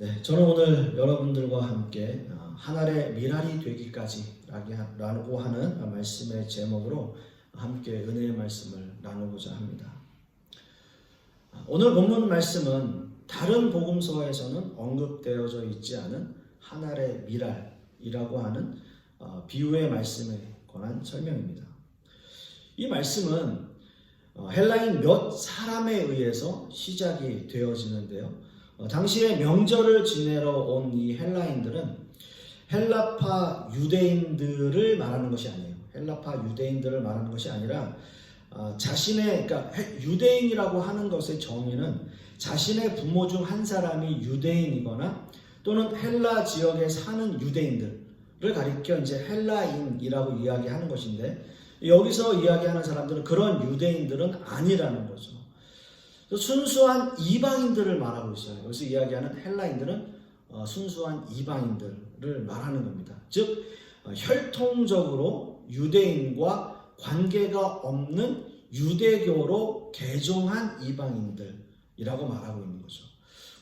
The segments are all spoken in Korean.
네, 저는 오늘 여러분들과 함께 한 알의 밀알이 되기까지라고 하는 말씀의 제목으로 함께 은혜의 말씀을 나누고자 합니다. 오늘 본문 말씀은 다른 복음서에서는 언급되어져 있지 않은 한 알의 밀알이라고 하는 비유의 말씀에 관한 설명입니다. 이 말씀은 헬라인 몇 사람에 의해서 시작이 되어지는데요. 당시에 명절을 지내러 온 이 헬라인들은 헬라파 유대인들을 말하는 것이 아니에요. 헬라파 유대인들을 말하는 것이 아니라 그러니까 유대인이라고 하는 것의 정의는 자신의 부모 중 한 사람이 유대인이거나 또는 헬라 지역에 사는 유대인들을 가리켜 이제 헬라인이라고 이야기하는 것인데, 여기서 이야기하는 사람들은 그런 유대인들은 아니라는 거죠. 순수한 이방인들을 말하고 있어요. 여기서 이야기하는 헬라인들은 순수한 이방인들을 말하는 겁니다. 즉 혈통적으로 유대인과 관계가 없는 유대교로 개종한 이방인들이라고 말하고 있는 거죠.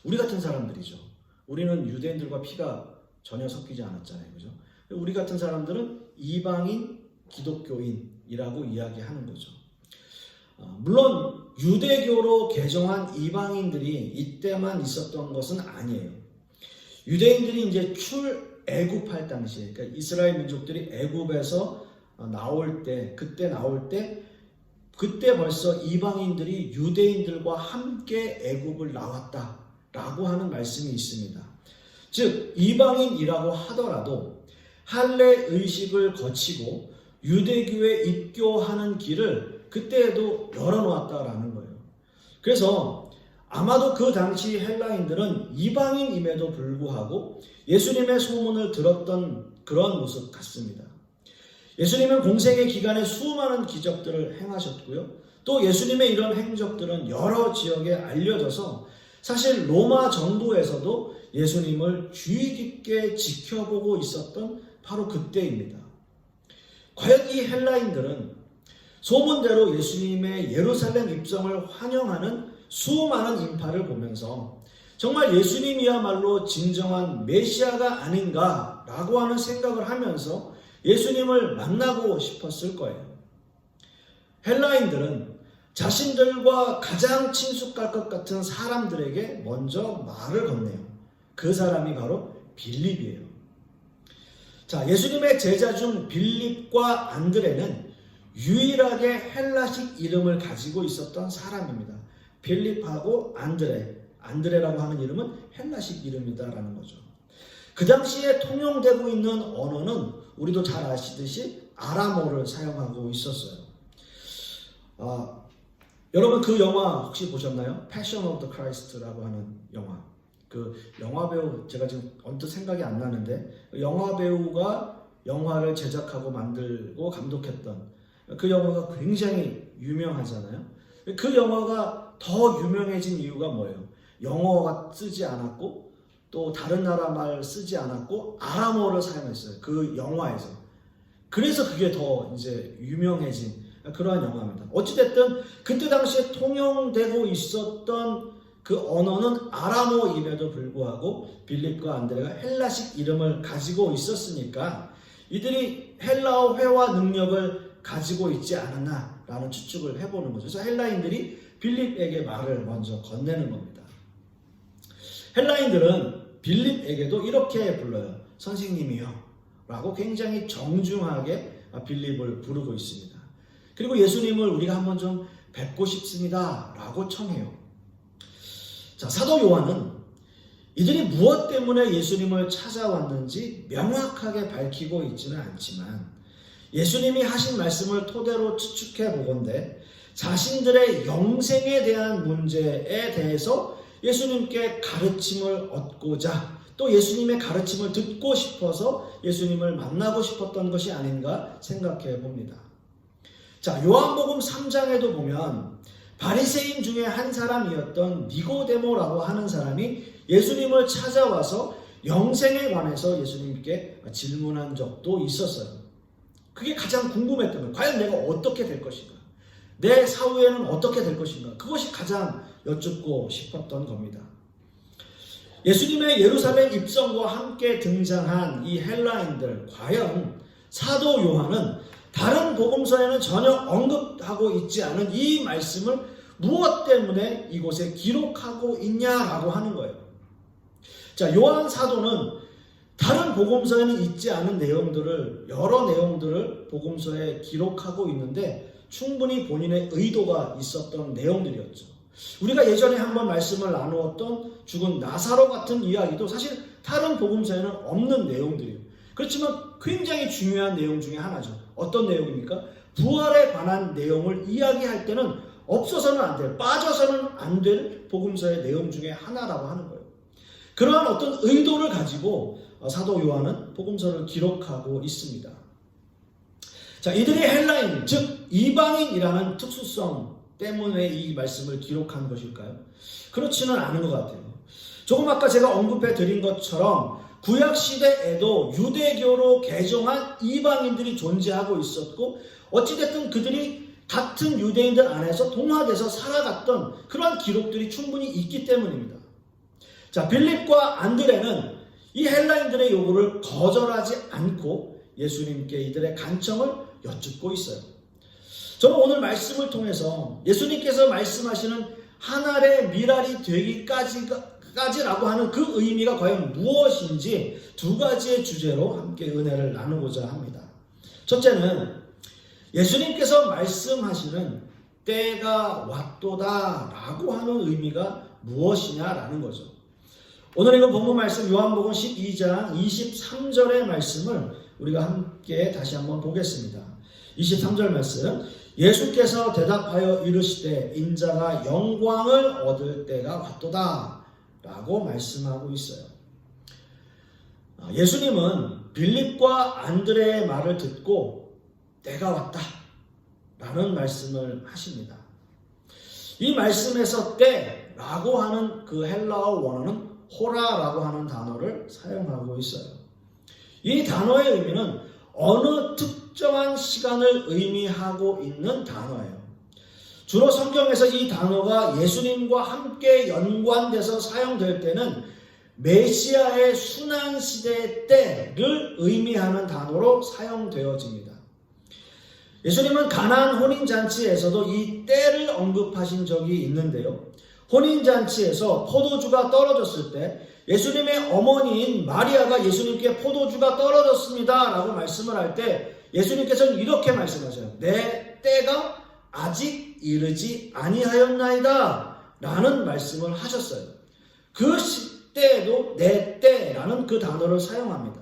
우리 같은 사람들이죠. 우리는 유대인들과 피가 전혀 섞이지 않았잖아요. 그죠? 우리 같은 사람들은 이방인 기독교인이라고 이야기하는 거죠. 물론 유대교로 개종한 이방인들이 이때만 있었던 것은 아니에요. 유대인들이 이제 출애굽할 당시에, 그러니까 이스라엘 민족들이 애굽에서 나올 때, 그때 벌써 이방인들이 유대인들과 함께 애굽을 나왔다라고 하는 말씀이 있습니다. 즉 이방인이라고 하더라도 할례 의식을 거치고 유대교에 입교하는 길을 그때에도 열어놓았다라는 거예요. 그래서 아마도 그 당시 헬라인들은 이방인임에도 불구하고 예수님의 소문을 들었던 그런 모습 같습니다. 예수님은 공생의 기간에 수많은 기적들을 행하셨고요. 또 예수님의 이런 행적들은 여러 지역에 알려져서 사실 로마 정부에서도 예수님을 주의 깊게 지켜보고 있었던 바로 그때입니다. 과연 이 헬라인들은 소문대로 예수님의 예루살렘 입성을 환영하는 수많은 인파를 보면서 정말 예수님이야말로 진정한 메시아가 아닌가라고 하는 생각을 하면서 예수님을 만나고 싶었을 거예요. 헬라인들은 자신들과 가장 친숙할 것 같은 사람들에게 먼저 말을 건네요. 그 사람이 바로 빌립이에요. 자, 예수님의 제자 중 빌립과 안드레는 유일하게 헬라식 이름을 가지고 있었던 사람입니다. 빌립하고 안드레라고 하는 이름은 헬라식 이름이다라는 거죠. 그 당시에 통용되고 있는 언어는 우리도 잘 아시듯이 아람어를 사용하고 있었어요. 여러분 그 영화 혹시 보셨나요? Passion of the Christ라고 하는 영화. 그 영화 배우, 제가 지금 언뜻 생각이 안 나는데, 영화 배우가 영화를 제작하고 만들고 감독했던 그 영화가 굉장히 유명하잖아요. 그 영화가 더 유명해진 이유가 뭐예요? 영어가 쓰지 않았고 또 다른 나라 말 쓰지 않았고 아람어를 사용했어요. 그 영화에서. 그래서 그게 더 이제 유명해진 그러한 영화입니다. 어찌됐든 그때 당시에 통용되고 있었던 그 언어는 아람어임에도 불구하고 빌립과 안드레가 헬라식 이름을 가지고 있었으니까 이들이 헬라어 회화 능력을 가지고 있지 않았나라는 추측을 해보는 거죠. 그래서 헬라인들이 빌립에게 말을 먼저 건네는 겁니다. 헬라인들은 빌립에게도 이렇게 불러요. 선생님이요 라고 굉장히 정중하게 빌립을 부르고 있습니다. 그리고 예수님을 우리가 한번 좀 뵙고 싶습니다 라고 청해요. 자, 사도 요한은 이들이 무엇 때문에 예수님을 찾아왔는지 명확하게 밝히고 있지는 않지만 예수님이 하신 말씀을 토대로 추측해 보건대 자신들의 영생에 대한 문제에 대해서 예수님께 가르침을 얻고자 또 예수님의 가르침을 듣고 싶어서 예수님을 만나고 싶었던 것이 아닌가 생각해 봅니다. 자, 요한복음 3장에도 보면 바리새인 중에 한 사람이었던 니고데모라고 하는 사람이 예수님을 찾아와서 영생에 관해서 예수님께 질문한 적도 있었어요. 그게 가장 궁금했던 거예요. 과연 내가 어떻게 될 것인가? 내 사후에는 어떻게 될 것인가? 그것이 가장 여쭙고 싶었던 겁니다. 예수님의 예루살렘 입성과 함께 등장한 이 헬라인들, 과연 사도 요한은 다른 복음서에는 전혀 언급하고 있지 않은 이 말씀을 무엇 때문에 이곳에 기록하고 있냐라고 하는 거예요. 자, 요한 사도는 다른 복음서에는 있지 않은 내용들을, 여러 내용들을 복음서에 기록하고 있는데 충분히 본인의 의도가 있었던 내용들이었죠. 우리가 예전에 한번 말씀을 나누었던 죽은 나사로 같은 이야기도 사실 다른 복음서에는 없는 내용들이에요. 그렇지만 굉장히 중요한 내용 중에 하나죠. 어떤 내용입니까? 부활에 관한 내용을 이야기할 때는 없어서는 안 될, 빠져서는 안 될 복음서의 내용 중에 하나라고 하는 거예요. 그러한 어떤 의도를 가지고 사도 요한은 복음서를 기록하고 있습니다. 자, 이들이 헬라인, 즉 이방인이라는 특수성 때문에 이 말씀을 기록한 것일까요? 그렇지는 않은 것 같아요. 조금 아까 제가 언급해 드린 것처럼 구약 시대에도 유대교로 개종한 이방인들이 존재하고 있었고, 어찌됐든 그들이 같은 유대인들 안에서 동화돼서 살아갔던 그런 기록들이 충분히 있기 때문입니다. 자, 빌립과 안드레는 이 헬라인들의 요구를 거절하지 않고 예수님께 이들의 간청을 여쭙고 있어요. 저는 오늘 말씀을 통해서 예수님께서 말씀하시는 한 알의 밀알이 되기까지라고 하는 그 의미가 과연 무엇인지 두 가지의 주제로 함께 은혜를 나누고자 합니다. 첫째는 예수님께서 말씀하시는 때가 왔도다 라고 하는 의미가 무엇이냐라는 거죠. 오늘 읽은 본문 말씀 요한복음 12장 23절의 말씀을 우리가 함께 다시 한번 보겠습니다. 23절 말씀, 예수께서 대답하여 이르시되 인자가 영광을 얻을 때가 왔도다 라고 말씀하고 있어요. 예수님은 빌립과 안드레의 말을 듣고 때가 왔다 라는 말씀을 하십니다. 이 말씀에서 때라고 하는 그 헬라어 원어는 호라라고 하는 단어를 사용하고 있어요. 이 단어의 의미는 어느 특정한 시간을 의미하고 있는 단어예요. 주로 성경에서 이 단어가 예수님과 함께 연관돼서 사용될 때는 메시아의 순환시대의 때를 의미하는 단어로 사용되어집니다. 예수님은 가나안 혼인잔치에서도 이 때를 언급하신 적이 있는데요. 혼인잔치에서 포도주가 떨어졌을 때 예수님의 어머니인 마리아가 예수님께 포도주가 떨어졌습니다 라고 말씀을 할 때 예수님께서는 이렇게 말씀하셔요. 내 때가 아직 이르지 아니하였나이다 라는 말씀을 하셨어요. 그 시대에도 내 때라는 그 단어를 사용합니다.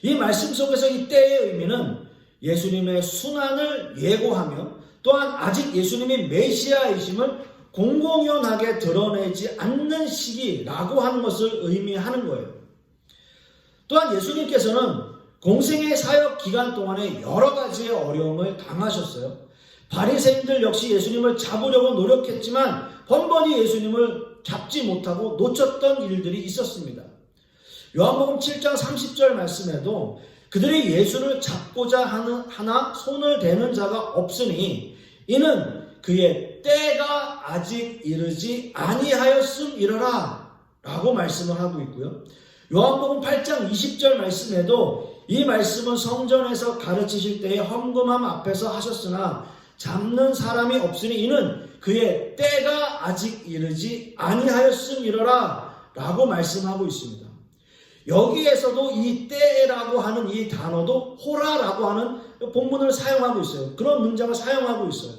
이 말씀 속에서 이 때의 의미는 예수님의 순환을 예고하며 또한 아직 예수님이 메시아이심을 공공연하게 드러내지 않는 시기라고 하는 것을 의미하는 거예요. 또한 예수님께서는 공생의 사역 기간 동안에 여러 가지의 어려움을 당하셨어요. 바리새인들 역시 예수님을 잡으려고 노력했지만 번번이 예수님을 잡지 못하고 놓쳤던 일들이 있었습니다. 요한복음 7장 30절 말씀에도 그들이 예수를 잡고자 하나 손을 대는 자가 없으니 이는 그의 때가 아직 이르지 아니하였음이러라 라고 말씀을 하고 있고요. 요한복음 8장 20절 말씀에도 이 말씀은 성전에서 가르치실 때의 헌금함 앞에서 하셨으나 잡는 사람이 없으니 이는 그의 때가 아직 이르지 아니하였음이러라 라고 말씀하고 있습니다. 여기에서도 이 때라고 하는 이 단어도 호라라고 하는 본문을 사용하고 있어요. 그런 문장을 사용하고 있어요.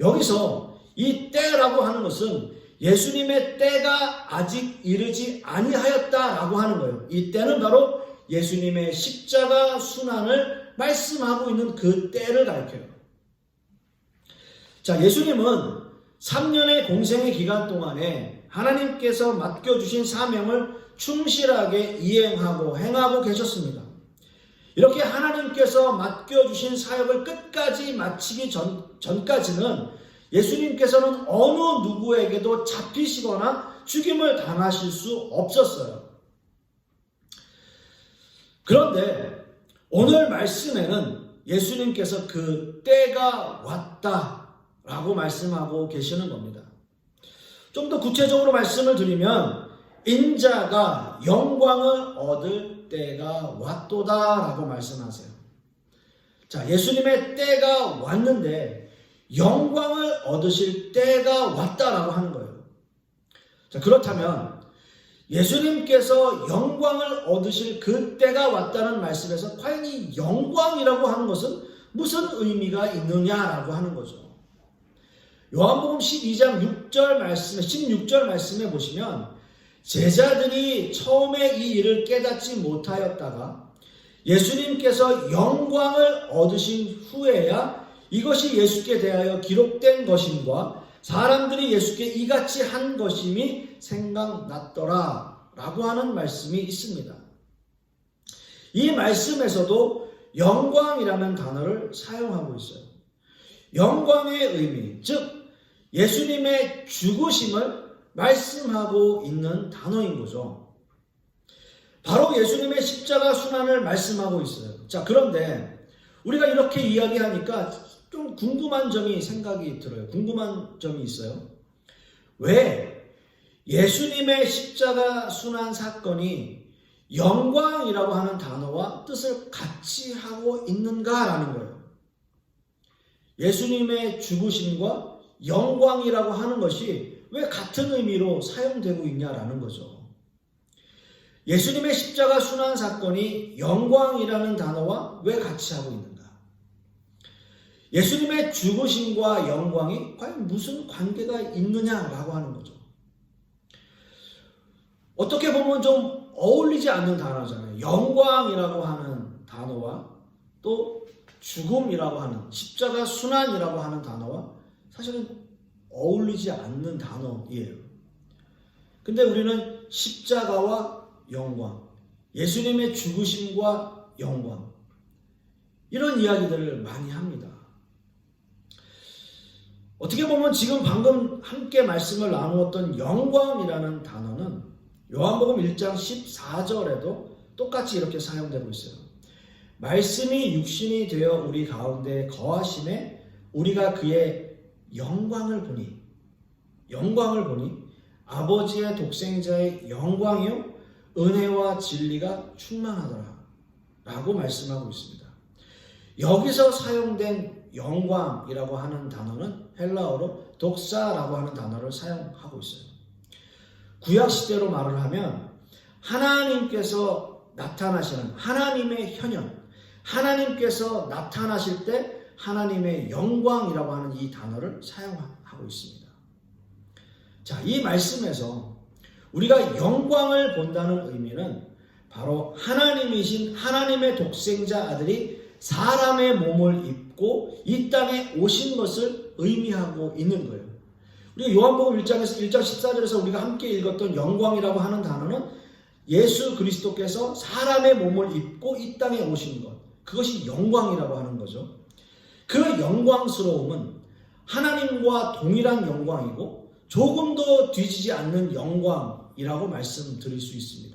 여기서 이 때라고 하는 것은 예수님의 때가 아직 이르지 아니하였다라고 하는 거예요. 이 때는 바로 예수님의 십자가 순환을 말씀하고 있는 그 때를 가리켜요. 자, 예수님은 3년의 공생의 기간 동안에 하나님께서 맡겨주신 사명을 충실하게 이행하고 행하고 계셨습니다. 이렇게 하나님께서 맡겨주신 사역을 끝까지 마치기 전까지는 예수님께서는 어느 누구에게도 잡히시거나 죽임을 당하실 수 없었어요. 그런데 오늘 말씀에는 예수님께서 그 때가 왔다라고 말씀하고 계시는 겁니다. 좀 더 구체적으로 말씀을 드리면 인자가 영광을 얻을 때가 왔도다라고 말씀하세요. 자, 예수님의 때가 왔는데 영광을 얻으실 때가 왔다라고 하는 거예요. 자, 그렇다면 예수님께서 영광을 얻으실 그 때가 왔다는 말씀에서 과연 이 영광이라고 하는 것은 무슨 의미가 있느냐라고 하는 거죠. 요한복음 12장 16절 말씀에 보시면 제자들이 처음에 이 일을 깨닫지 못하였다가 예수님께서 영광을 얻으신 후에야 이것이 예수께 대하여 기록된 것임과 사람들이 예수께 이같이 한 것임이 생각났더라 라고 하는 말씀이 있습니다. 이 말씀에서도 영광이라는 단어를 사용하고 있어요. 영광의 의미, 즉 예수님의 죽으심을 말씀하고 있는 단어인 거죠. 바로 예수님의 십자가 순환을 말씀하고 있어요. 자, 그런데 우리가 이렇게 이야기하니까 좀 궁금한 점이 생각이 들어요. 궁금한 점이 있어요. 왜 예수님의 십자가 순환 사건이 영광이라고 하는 단어와 뜻을 같이 하고 있는가라는 거예요. 예수님의 죽으심과 영광이라고 하는 것이 왜 같은 의미로 사용되고 있냐라는 거죠. 예수님의 십자가 순환 사건이 영광이라는 단어와 왜 같이 하고 있는가? 예수님의 죽으심과 영광이 과연 무슨 관계가 있느냐라고 하는 거죠. 어떻게 보면 좀 어울리지 않는 단어잖아요. 영광이라고 하는 단어와 또 죽음이라고 하는 십자가 순환이라고 하는 단어와 사실은 어울리지 않는 단어예요. 근데 우리는 십자가와 영광, 예수님의 죽으심과 영광 이런 이야기들을 많이 합니다. 어떻게 보면 지금 방금 함께 말씀을 나누었던 영광이라는 단어는 요한복음 1장 14절에도 똑같이 이렇게 사용되고 있어요. 말씀이 육신이 되어 우리 가운데 거하심에 우리가 그의 영광을 보니 아버지의 독생자의 영광이요 은혜와 진리가 충만하더라 라고 말씀하고 있습니다. 여기서 사용된 영광이라고 하는 단어는 헬라어로 독사라고 하는 단어를 사용하고 있어요. 구약시대로 말을 하면 하나님께서 나타나시는 하나님의 현현, 하나님께서 나타나실 때 하나님의 영광이라고 하는 이 단어를 사용하고 있습니다. 자, 이 말씀에서 우리가 영광을 본다는 의미는 바로 하나님이신 하나님의 독생자 아들이 사람의 몸을 입고 이 땅에 오신 것을 의미하고 있는 거예요. 우리가 요한복음 1장에서 1장 14절에서 우리가 함께 읽었던 영광이라고 하는 단어는 예수 그리스도께서 사람의 몸을 입고 이 땅에 오신 것, 그것이 영광이라고 하는 거죠. 그 영광스러움은 하나님과 동일한 영광이고 조금도 뒤지지 않는 영광이라고 말씀드릴 수 있습니다.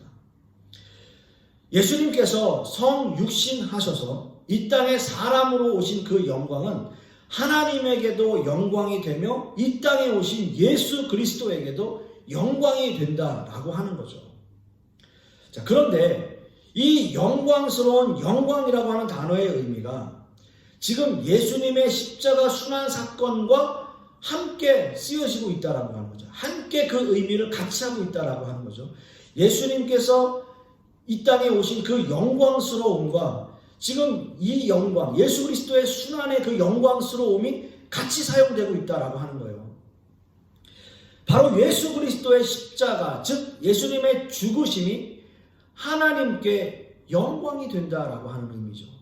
예수님께서 성육신하셔서 이 땅에 사람으로 오신 그 영광은 하나님에게도 영광이 되며 이 땅에 오신 예수 그리스도에게도 영광이 된다라고 하는 거죠. 자, 그런데 이 영광스러운 영광이라고 하는 단어의 의미가 지금 예수님의 십자가 순환 사건과 함께 쓰여지고 있다라고 하는 거죠. 함께 그 의미를 같이 하고 있다라고 하는 거죠. 예수님께서 이 땅에 오신 그 영광스러움과 지금 이 영광, 예수 그리스도의 순환의 그 영광스러움이 같이 사용되고 있다라고 하는 거예요. 바로 예수 그리스도의 십자가, 즉 예수님의 죽으심이 하나님께 영광이 된다라고 하는 의미죠.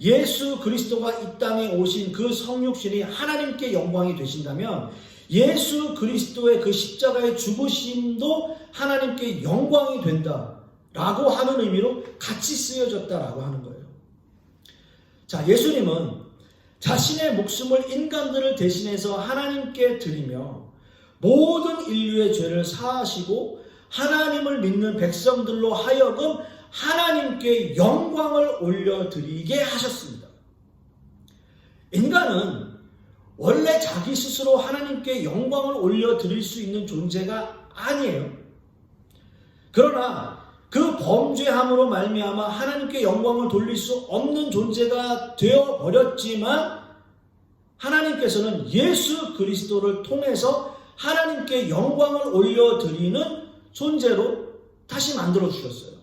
예수 그리스도가 이 땅에 오신 그 성육신이 하나님께 영광이 되신다면 예수 그리스도의 그 십자가의 죽으심도 하나님께 영광이 된다라고 하는 의미로 같이 쓰여졌다라고 하는 거예요. 자, 예수님은 자신의 목숨을 인간들을 대신해서 하나님께 드리며 모든 인류의 죄를 사하시고 하나님을 믿는 백성들로 하여금 하나님께 영광을 올려드리게 하셨습니다. 인간은 원래 자기 스스로 하나님께 영광을 올려드릴 수 있는 존재가 아니에요. 그러나 그 범죄함으로 말미암아 하나님께 영광을 돌릴 수 없는 존재가 되어버렸지만 하나님께서는 예수 그리스도를 통해서 하나님께 영광을 올려드리는 존재로 다시 만들어 주셨어요.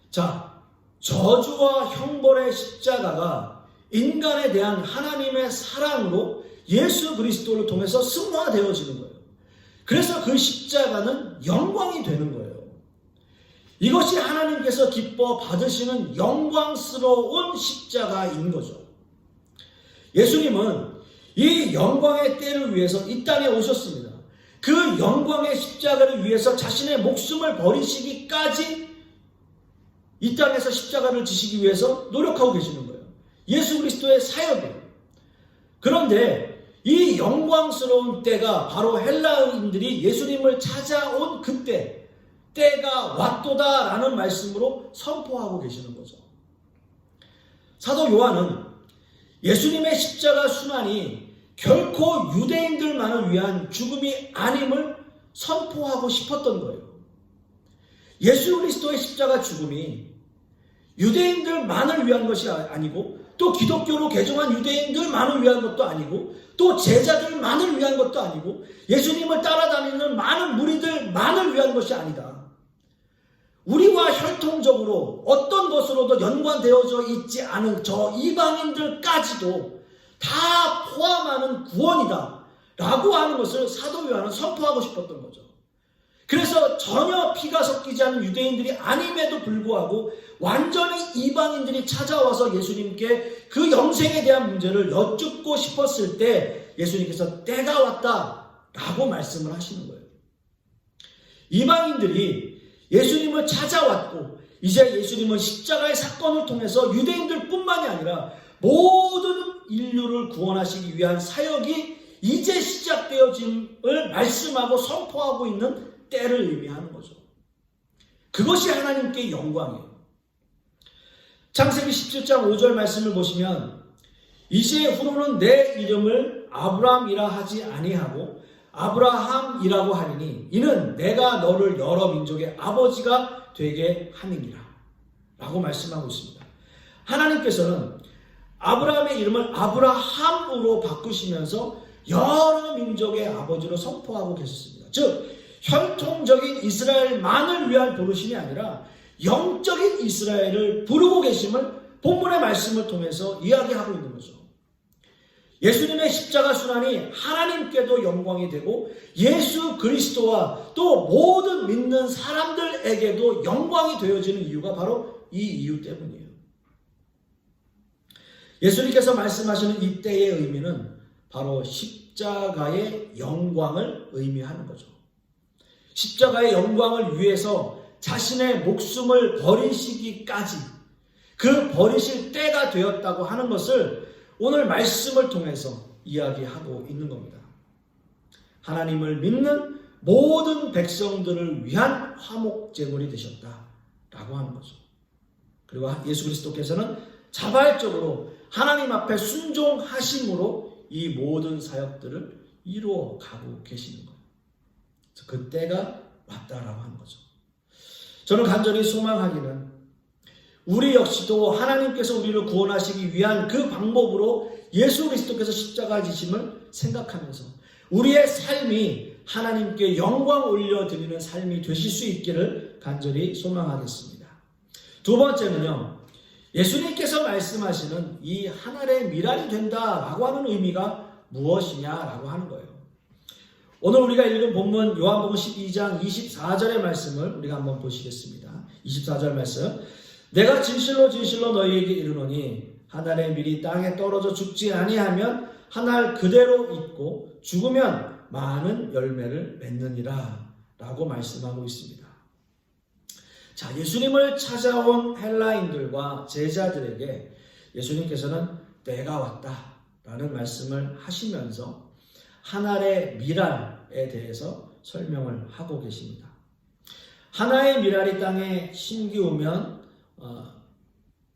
자, 저주와 형벌의 십자가가 인간에 대한 하나님의 사랑으로 예수 그리스도를 통해서 승화되어지는 거예요. 그래서 그 십자가는 영광이 되는 거예요. 이것이 하나님께서 기뻐 받으시는 영광스러운 십자가인 거죠. 예수님은 이 영광의 때를 위해서 이 땅에 오셨습니다. 그 영광의 십자가를 위해서 자신의 목숨을 버리시기까지 이 땅에서 십자가를 지시기 위해서 노력하고 계시는 거예요. 예수 그리스도의 사역이에요. 그런데 이 영광스러운 때가 바로 헬라인들이 예수님을 찾아온 그때, 때가 왔도다 라는 말씀으로 선포하고 계시는 거죠. 사도 요한은 예수님의 십자가 순환이 결코 유대인들만을 위한 죽음이 아님을 선포하고 싶었던 거예요. 예수 그리스도의 십자가 죽음이 유대인들만을 위한 것이 아니고 또 기독교로 개종한 유대인들만을 위한 것도 아니고 또 제자들만을 위한 것도 아니고 예수님을 따라다니는 많은 무리들만을 위한 것이 아니다. 우리와 혈통적으로 어떤 것으로도 연관되어져 있지 않은 저 이방인들까지도 다 포함하는 구원이다 라고 하는 것을 사도 요한은 선포하고 싶었던 거죠. 그래서 전혀 피가 섞이지 않은 유대인들이 아님에도 불구하고 완전히 이방인들이 찾아와서 예수님께 그 영생에 대한 문제를 여쭙고 싶었을 때 예수님께서 때가 왔다 라고 말씀을 하시는 거예요. 이방인들이 예수님을 찾아왔고 이제 예수님은 십자가의 사건을 통해서 유대인들 뿐만이 아니라 모든 인류를 구원하시기 위한 사역이 이제 시작되어짐을 말씀하고 선포하고 있는 때를 의미하는 거죠. 그것이 하나님께 영광이에요. 창세기 17장 5절 말씀을 보시면 이제 후로는 내 이름을 아브람이라 하지 아니하고 아브라함이라고 하리니 이는 내가 너를 여러 민족의 아버지가 되게 함이니라 라고 말씀하고 있습니다. 하나님께서는 아브라함의 이름을 아브라함으로 바꾸시면서 여러 민족의 아버지로 선포하고 계셨습니다. 즉 혈통적인 이스라엘만을 위한 부르심이 아니라 영적인 이스라엘을 부르고 계심을 본문의 말씀을 통해서 이야기하고 있는 거죠. 예수님의 십자가 순환이 하나님께도 영광이 되고 예수 그리스도와 또 모든 믿는 사람들에게도 영광이 되어지는 이유가 바로 이 이유 때문이에요. 예수님께서 말씀하시는 이 때의 의미는 바로 십자가의 영광을 의미하는 거죠. 십자가의 영광을 위해서 자신의 목숨을 버리시기까지 그 버리실 때가 되었다고 하는 것을 오늘 말씀을 통해서 이야기하고 있는 겁니다. 하나님을 믿는 모든 백성들을 위한 화목제물이 되셨다라고 하는 거죠. 그리고 예수 그리스도께서는 자발적으로 하나님 앞에 순종하심으로 이 모든 사역들을 이루어 가고 계시는 거예요. 그 때가 왔다라고 하는 거죠. 저는 간절히 소망하기는 우리 역시도 하나님께서 우리를 구원하시기 위한 그 방법으로 예수 그리스도께서 십자가 지심을 생각하면서 우리의 삶이 하나님께 영광 올려드리는 삶이 되실 수 있기를 간절히 소망하겠습니다. 두 번째는요, 예수님께서 말씀하시는 이 하늘의 미랄이 된다라고 하는 의미가 무엇이냐라고 하는 거예요. 오늘 우리가 읽은 본문 요한복음 12장 24절의 말씀을 우리가 한번 보시겠습니다. 24절 말씀. 내가 진실로 진실로 너희에게 이르노니 한 알의 밀이 땅에 떨어져 죽지 아니하면 한 알 그대로 있고 죽으면 많은 열매를 맺느니라 라고 말씀하고 있습니다. 자, 예수님을 찾아온 헬라인들과 제자들에게 예수님께서는 때가 왔다 라는 말씀을 하시면서 한 알의 미랄에 대해서 설명을 하고 계십니다. 하나의 미랄이 땅에 심기우면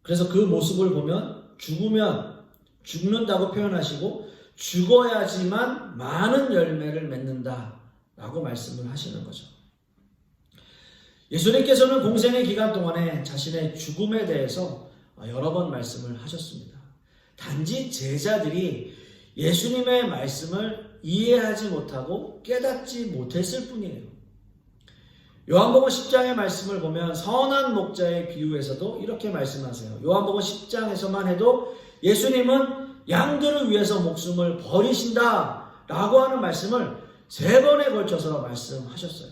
그래서 그 모습을 보면 죽으면 죽는다고 표현하시고 죽어야지만 많은 열매를 맺는다라고 말씀을 하시는 거죠. 예수님께서는 공생의 기간 동안에 자신의 죽음에 대해서 여러 번 말씀을 하셨습니다. 단지 제자들이 예수님의 말씀을 이해하지 못하고 깨닫지 못했을 뿐이에요. 요한복음 10장의 말씀을 보면 선한 목자의 비유에서도 이렇게 말씀하세요. 요한복음 10장에서만 해도 예수님은 양들을 위해서 목숨을 버리신다 라고 하는 말씀을 3번에 걸쳐서 말씀하셨어요.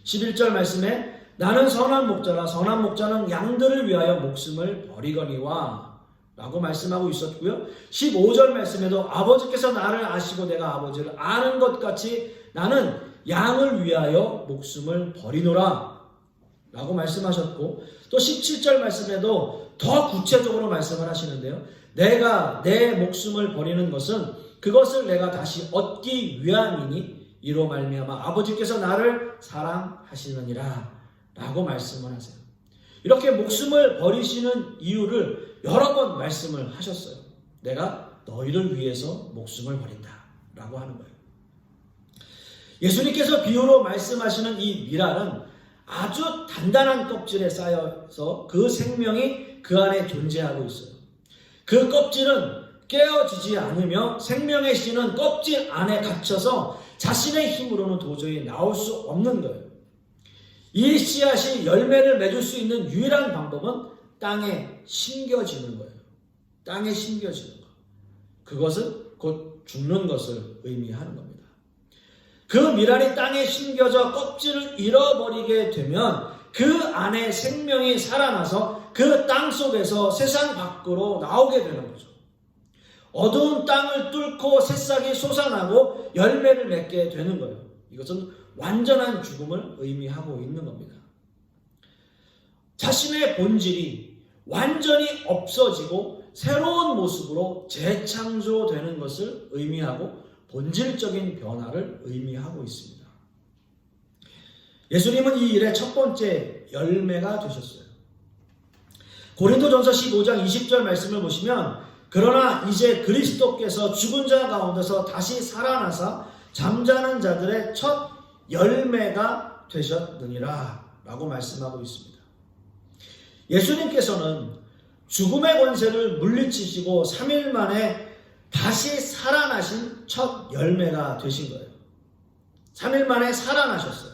11절 말씀에 나는 선한 목자라 선한 목자는 양들을 위하여 목숨을 버리거니와 라고 말씀하고 있었고요. 15절 말씀에도 아버지께서 나를 아시고 내가 아버지를 아는 것 같이 나는 양을 위하여 목숨을 버리노라 라고 말씀하셨고, 또 17절 말씀에도 더 구체적으로 말씀을 하시는데요. 내가 내 목숨을 버리는 것은 그것을 내가 다시 얻기 위함이니 이로 말미암아 아버지께서 나를 사랑하시느니라 라고 말씀을 하세요. 이렇게 목숨을 버리시는 이유를 여러 번 말씀을 하셨어요. 내가 너희를 위해서 목숨을 버린다 라고 하는 거예요. 예수님께서 비유로 말씀하시는 이 미랄은 아주 단단한 껍질에 쌓여서 그 생명이 그 안에 존재하고 있어요. 그 껍질은 깨어지지 않으며 생명의 씨는 껍질 안에 갇혀서 자신의 힘으로는 도저히 나올 수 없는 거예요. 이 씨앗이 열매를 맺을 수 있는 유일한 방법은 땅에 심겨지는 거예요. 땅에 심겨지는 것. 그것은 곧 죽는 것을 의미하는 겁니다. 그 미랄이 땅에 심겨져 껍질을 잃어버리게 되면 그 안에 생명이 살아나서 그 땅 속에서 세상 밖으로 나오게 되는 거죠. 어두운 땅을 뚫고 새싹이 솟아나고 열매를 맺게 되는 거예요. 이것은 완전한 죽음을 의미하고 있는 겁니다. 자신의 본질이 완전히 없어지고 새로운 모습으로 재창조되는 것을 의미하고 본질적인 변화를 의미하고 있습니다. 예수님은 이 일의 첫 번째 열매가 되셨어요. 고린도전서 15장 20절 말씀을 보시면 그러나 이제 그리스도께서 죽은 자 가운데서 다시 살아나사 잠자는 자들의 첫 열매가 되셨느니라 라고 말씀하고 있습니다. 예수님께서는 죽음의 권세를 물리치시고 3일 만에 다시 살아나신 첫 열매가 되신 거예요. 3일 만에 살아나셨어요.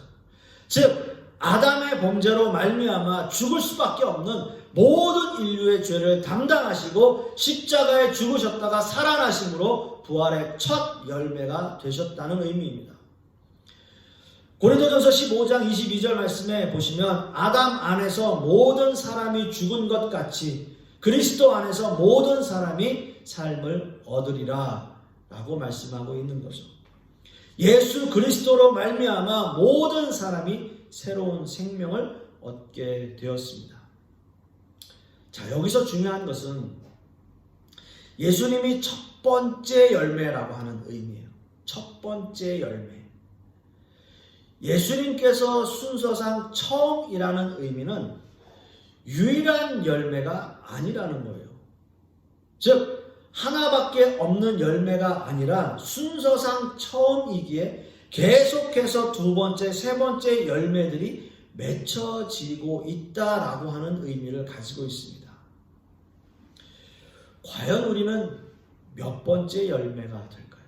즉 아담의 범죄로 말미암아 죽을 수밖에 없는 모든 인류의 죄를 담당하시고 십자가에 죽으셨다가 살아나심으로 부활의 첫 열매가 되셨다는 의미입니다. 고린도전서 15장 22절 말씀에 보시면 아담 안에서 모든 사람이 죽은 것 같이 그리스도 안에서 모든 사람이 삶을 얻으리라 라고 말씀하고 있는 거죠. 예수 그리스도로 말미암아 모든 사람이 새로운 생명을 얻게 되었습니다. 자, 여기서 중요한 것은 예수님이 첫 번째 열매라고 하는 의미예요. 첫 번째 열매. 예수님께서 순서상 처음이라는 의미는 유일한 열매가 아니라는 거예요. 즉 하나밖에 없는 열매가 아니라 순서상 처음이기에 계속해서 두 번째, 세 번째 열매들이 맺혀지고 있다라고 하는 의미를 가지고 있습니다. 과연 우리는 몇 번째 열매가 될까요?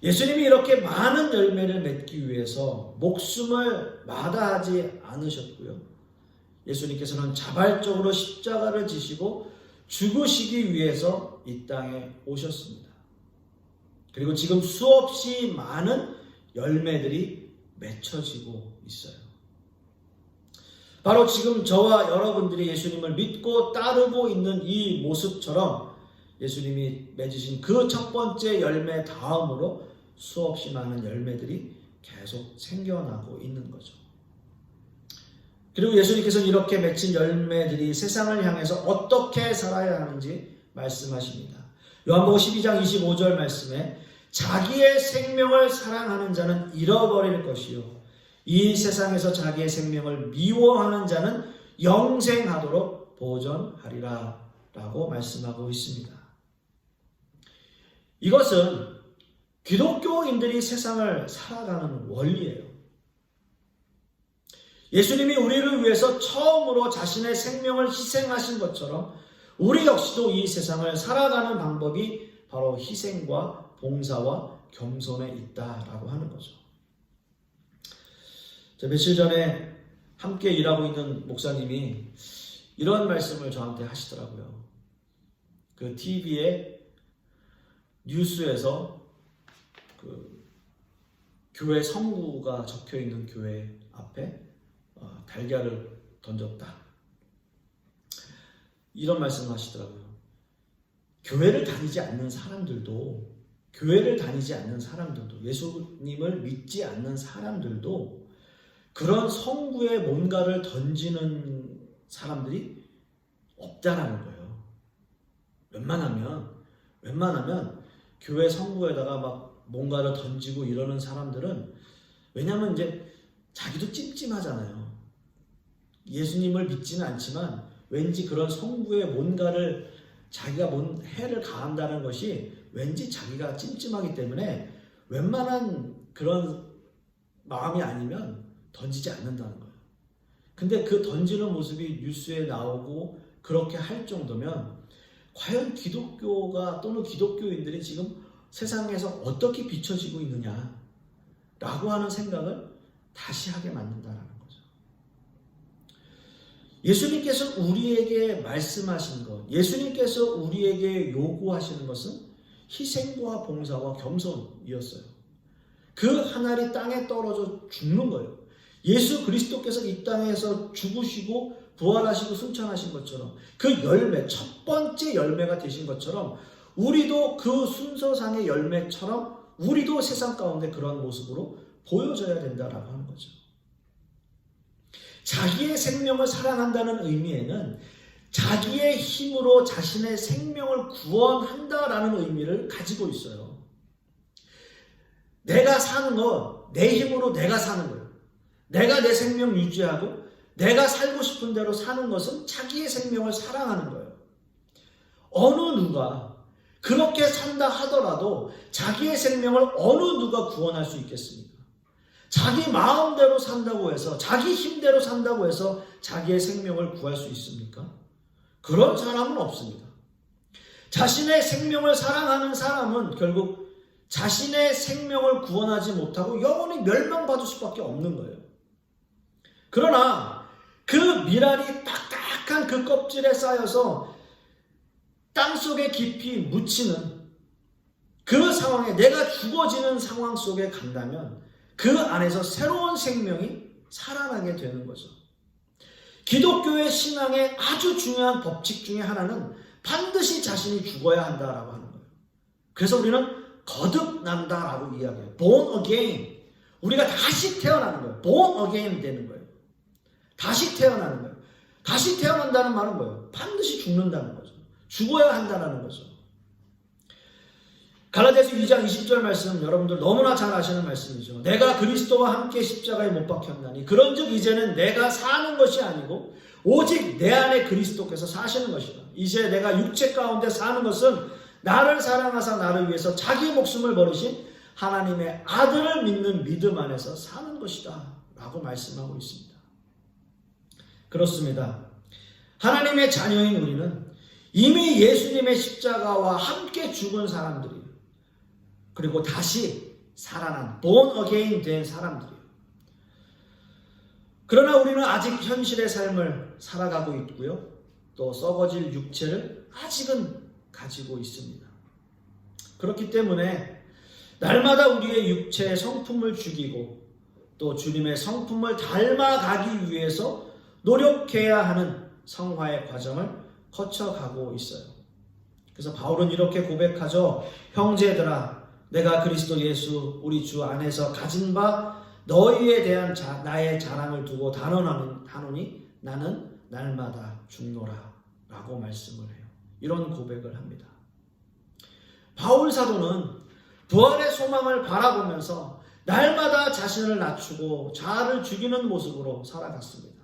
예수님이 이렇게 많은 열매를 맺기 위해서 목숨을 마다하지 않으셨고요. 예수님께서는 자발적으로 십자가를 지시고 죽으시기 위해서 이 땅에 오셨습니다. 그리고 지금 수없이 많은 열매들이 맺혀지고 있어요. 바로 지금 저와 여러분들이 예수님을 믿고 따르고 있는 이 모습처럼 예수님이 맺으신 그 첫 번째 열매 다음으로 수없이 많은 열매들이 계속 생겨나고 있는 거죠. 그리고 예수님께서는 이렇게 맺힌 열매들이 세상을 향해서 어떻게 살아야 하는지 말씀하십니다. 요한복음 12장 25절 말씀에 자기의 생명을 사랑하는 자는 잃어버릴 것이요 이 세상에서 자기의 생명을 미워하는 자는 영생하도록 보존하리라 라고 말씀하고 있습니다. 이것은 기독교인들이 세상을 살아가는 원리예요. 예수님이 우리를 위해서 처음으로 자신의 생명을 희생하신 것처럼 우리 역시도 이 세상을 살아가는 방법이 바로 희생과 봉사와 겸손에 있다라고 하는 거죠. 며칠 전에 함께 일하고 있는 목사님이 이런 말씀을 저한테 하시더라고요. 그 TV에 뉴스에서 그 교회 성구가 적혀 있는 교회 앞에 달걀을 던졌다. 이런 말씀을 하시더라고요. 교회를 다니지 않는 사람들도, 예수님을 믿지 않는 사람들도 그런 성구에 뭔가를 던지는 사람들이 없다라는 거예요. 웬만하면 교회 성구에다가 막 뭔가를 던지고 이러는 사람들은, 왜냐면 이제 자기도 찜찜하잖아요. 예수님을 믿지는 않지만 왠지 그런 성구에 뭔가를 자기가 뭔 해를 가한다는 것이 왠지 자기가 찜찜하기 때문에 웬만한 그런 마음이 아니면 던지지 않는다는 거예요. 근데 그 던지는 모습이 뉴스에 나오고 그렇게 할 정도면 과연 기독교가 또는 기독교인들이 지금 세상에서 어떻게 비춰지고 있느냐라고 하는 생각을 다시 하게 만든다는 거죠. 예수님께서 우리에게 말씀하신 것, 예수님께서 우리에게 요구하시는 것은 희생과 봉사와 겸손이었어요. 그 한 알이 땅에 떨어져 죽는 거예요. 예수 그리스도께서 이 땅에서 죽으시고 부활하시고 승천하신 것처럼 그 열매, 첫 번째 열매가 되신 것처럼 우리도 그 순서상의 열매처럼 우리도 세상 가운데 그런 모습으로 보여져야 된다라고 하는 거죠. 자기의 생명을 사랑한다는 의미에는 자기의 힘으로 자신의 생명을 구원한다라는 의미를 가지고 있어요. 내가 사는 거, 내 힘으로 내가 사는 거예요. 내가 내 생명 유지하고 내가 살고 싶은 대로 사는 것은 자기의 생명을 사랑하는 거예요. 어느 누가 그렇게 산다 하더라도 자기의 생명을 어느 누가 구원할 수 있겠습니까? 자기 마음대로 산다고 해서, 자기 힘대로 산다고 해서 자기의 생명을 구할 수 있습니까? 그런 사람은 없습니다. 자신의 생명을 사랑하는 사람은 결국 자신의 생명을 구원하지 못하고 영원히 멸망받을 수밖에 없는 거예요. 그러나 그 미랄이 딱딱한 그 껍질에 쌓여서 땅속에 깊이 묻히는 그 상황에, 내가 죽어지는 상황 속에 간다면 그 안에서 새로운 생명이 살아나게 되는 거죠. 기독교의 신앙의 아주 중요한 법칙 중에 하나는 반드시 자신이 죽어야 한다라고 하는 거예요. 그래서 우리는 거듭난다라고 이야기해요. Born again. 우리가 다시 태어나는 거예요. Born again 되는 거예요. 다시 태어나는 거예요. 다시 태어난다는 말은 뭐예요? 반드시 죽는다는 거죠. 죽어야 한다는 거죠. 갈라디아서 2장 20절 말씀 여러분들 너무나 잘 아시는 말씀이죠. 내가 그리스도와 함께 십자가에 못 박혔나니 그런즉 이제는 내가 사는 것이 아니고 오직 내 안에 그리스도께서 사시는 것이다. 이제 내가 육체 가운데 사는 것은 나를 사랑하사 나를 위해서 자기 목숨을 버리신 하나님의 아들을 믿는 믿음 안에서 사는 것이다 라고 말씀하고 있습니다. 그렇습니다. 하나님의 자녀인 우리는 이미 예수님의 십자가와 함께 죽은 사람들이에요. 그리고 다시 살아난 born again 된 사람들이에요. 그러나 우리는 아직 현실의 삶을 살아가고 있고요. 또 썩어질 육체를 아직은 가지고 있습니다. 그렇기 때문에 날마다 우리의 육체의 성품을 죽이고 또 주님의 성품을 닮아가기 위해서 노력해야 하는 성화의 과정을 거쳐가고 있어요. 그래서 바울은 이렇게 고백하죠. 형제들아, 내가 그리스도 예수 우리 주 안에서 가진 바 너희에 대한 나의 자랑을 두고 단언하노니 나는 날마다 죽노라 라고 말씀을 해요. 이런 고백을 합니다. 바울 사도는 부활의 소망을 바라보면서 날마다 자신을 낮추고 자아를 죽이는 모습으로 살아갔습니다.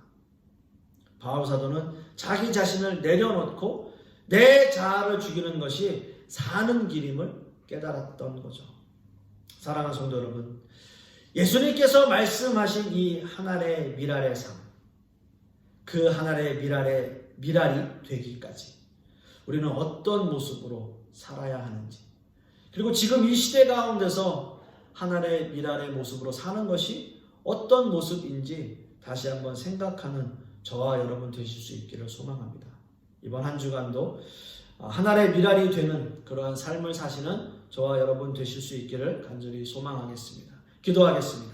바울 사도는 자기 자신을 내려놓고 내 자아를 죽이는 것이 사는 길임을 깨달았던 거죠. 사랑하는 성도 여러분, 예수님께서 말씀하신 이 한 알의 미랄의 삶, 그 하나의 미랄이 되기까지 우리는 어떤 모습으로 살아야 하는지, 그리고 지금 이 시대 가운데서 하나의 미랄의 모습으로 사는 것이 어떤 모습인지 다시 한번 생각하는 저와 여러분 되실 수 있기를 소망합니다. 이번 한 주간도 하나의 미랄이 되는 그러한 삶을 사시는 저와 여러분 되실 수 있기를 간절히 소망하겠습니다. 기도하겠습니다.